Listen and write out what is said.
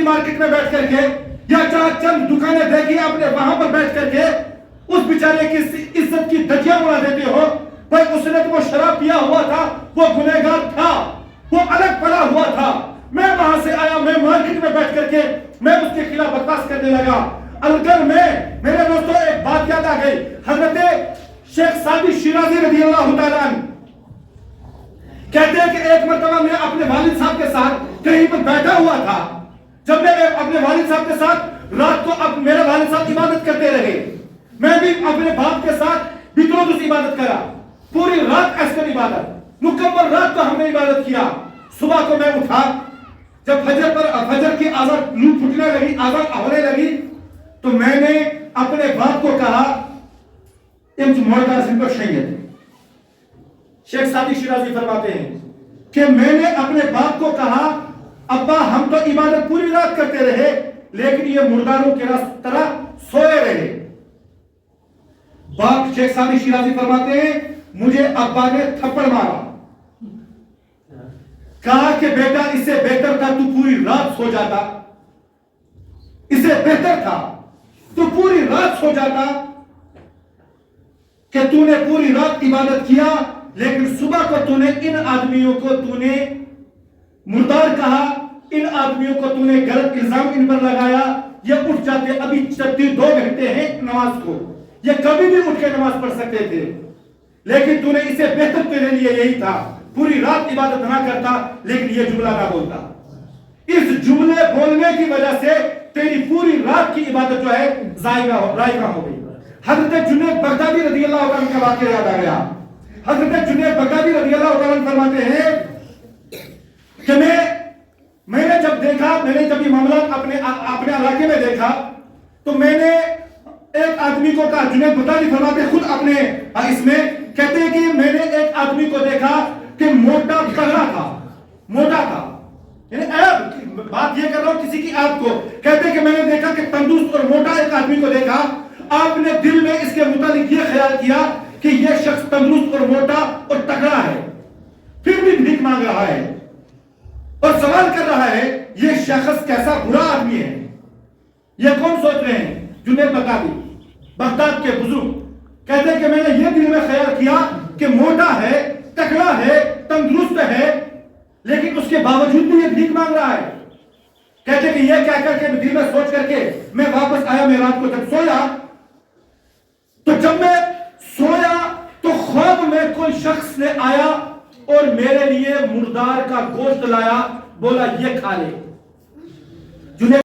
کی مارکیٹ میں بیٹھ کر کے یا چند دکانیں دیکھی آپ نے وہاں پر بیٹھ کر کے اس بیچارے کی عزت کی دھجیاں اڑا دیتے ہو. بھائی اس نے تو وہ شراب پیا ہوا تھا, وہ گنہگار تھا, وہ الگ پڑا ہوا تھا, میں وہاں سے آیا, میں مارکیٹ میں بیٹھ کر کے میں اس کے خلاف بکواس کرنے لگا. اگر میں میرے دوستوں ایک بات یاد آ گئی, حضرت شیخ سعدی شیرازی رضی اللہ تعالیٰ عنہ کہتے ہیں کہ ایک مرتبہ میں اپنے والد صاحب کے ساتھ کہیں پر بیٹھا ہوا تھا. جب میں اپنے والد صاحب کے ساتھ رات کو میرے والد صاحب عبادت کرتے رہے, میں بھی اپنے باپ کے ساتھ بطرس عبادت کرا. پوری رات ایسے عبادت, مکمل رات کو ہم نے عبادت کیا. صبح کو میں اٹھا, جب فجر کی آزاد لو پھٹنے لگی, آزاد ہونے لگی, تو میں نے اپنے باپ کو کہا امچ موڑدار سن کو شہید. شیخ سعدی شیرازی فرماتے ہیں کہ میں نے اپنے باپ کو کہا ابا ہم تو عبادت پوری رات کرتے رہے لیکن یہ مرداروں کے طرح سوئے رہے. باپ شیخ سعدی شیرازی فرماتے ہیں مجھے ابا نے تھپڑ مارا, کہا کہ بیٹا اس سے بہتر تھا تو پوری رات سو جاتا, اس سے بہتر تھا تو پوری رات سو جاتا کہ تو نے پوری رات عبادت کیا لیکن صبح کو تو نے ان آدمیوں کو تو نے مردار کہا, ان آدمیوں کو تو نے غلط الزام ان پر لگایا, یہ اٹھ جاتے ابھی 2 گھنٹے ہیں نماز کو, یہ کبھی بھی اٹھ کے نماز پڑھ سکتے تھے لیکن تو نے اسے بہتر تیرے لیے یہی تھا پوری رات عبادت نہ کرتا لیکن یہ جملہ نہ بولتا. اس جملے بولنے کی وجہ سے تیری پوری رات کی عبادت جو ہے ضائع ہو گئی. حضرت جنید بغدادی رضی اللہ عنہ کا واقعہ یاد آ گیا. حضرت جنید بغدادی رضی اللہ عنہ فرماتے ہیں کہ میں نے جب دیکھا, میں نے جب یہ معاملات اپنے علاقے میں دیکھا تو میں نے ایک آدمی کو کہا, جنید بغدادی فرماتے خود اپنے اس میں کہتے ہیں کہ میں نے ایک آدمی کو دیکھا کہ موٹا تگڑا تھا, موٹا تھا, یعنی بات یہ کر رہا ہوں کسی کی آپ کو, کہتے ہیں کہ میں نے دیکھا کہ تندرست اور موٹا ایک آدمی کو دیکھا, آپ نے دل میں اس کے متعلق یہ خیال کیا کہ یہ شخص تندرست اور موٹا اور تگڑا ہے, پھر بھی بھیک مانگ رہا ہے اور سوال کر رہا ہے یہ شخص کیسا برا آدمی ہے. یہ کون سوچ رہے ہیں؟ جنید بغدادی, بغداد کے بزرگ کہتے ہیں کہ میں نے یہ دل میں خیال کیا کہ موٹا ہے, تگڑا ہے, تندرست ہے, لیکن اس کے باوجود بھی یہ بھیک مانگ رہا ہے. کہتے ہیں کہ یہ کہہ کر کے دل میں سوچ کر کے میں واپس آیا. میں رات کو جب سویا تو جب میں سویا تو خواب میں کوئی شخص نے آیا اور میرے لیے مردار کا گوشت لایا, بولا یہ کھا لے.